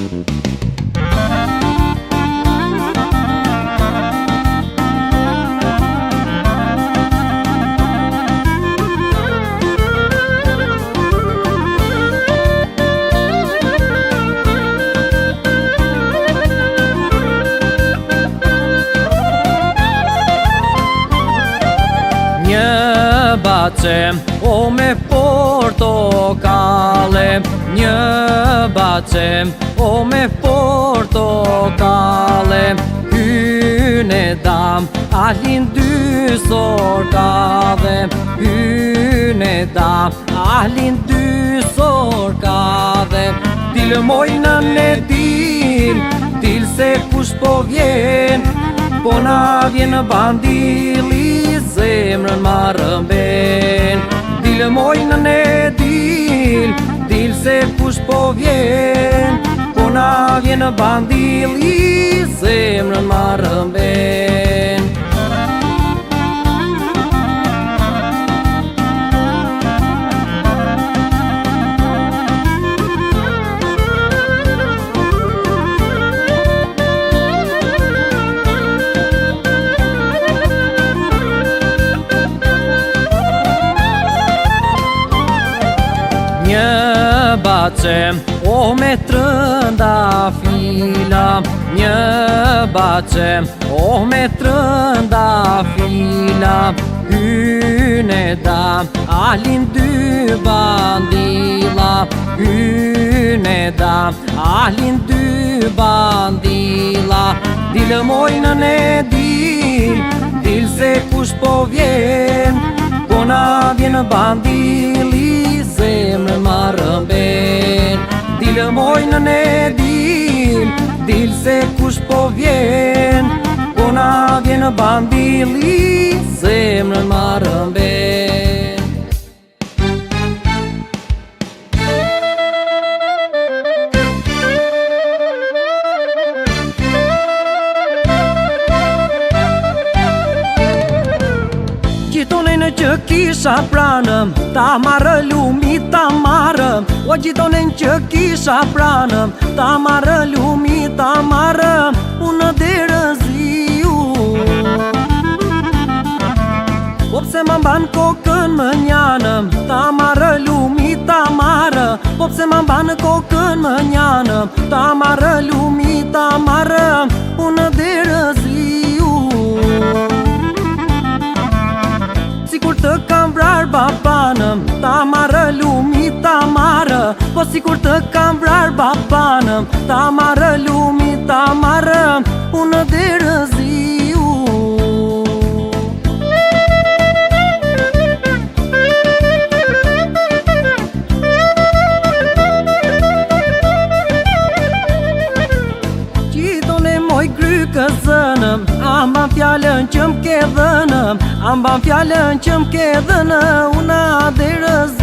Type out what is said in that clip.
Një bace o me portokale, një bace o me portokale, hyne dam ahlin dy sorkave, hyne dam ahlin dy sorkave. Dilë mojnën e dil se kush po vjen, po na vjen bandili zemrën marrën. Dilë mojnën e dil se kush po vjen, po na vjen bandili zemrën marrën. Një bace o me trëndafila, një bace o me trëndafila, hyne dam ahlin dy bandila, hyne dam ahlin dy bandila. Dilë mojnën e dil se kush po vjen, po na vjen bandili zemrën marrën. Dilë mojnën e dil se kush po vjen, po na vjen bandili zemrën marrën. Gjitonen që kisha pranëm, ta marrë lumi ta marrë. O gjitonen që kisha pranëm, ta marrë lumi ta marrë. Unë derëziu, po pse më mban kokën më njanëm, ta marrë lumi ta marrë. Po pse më mban kokën më njanëm, ta marrë lumi ta marrë. Unë derëziu, sikur të kam vrar babanëm, ta marrë lumi ta marrë. Po sikur të kam vrar babanëm, ta marrë lumi ta marrë. Unë derëziu, gjitone moj grykë zënëm, amban fjallën që m'ke dhënëm, amban fjallën që m'ke dhënë. Una derëziu,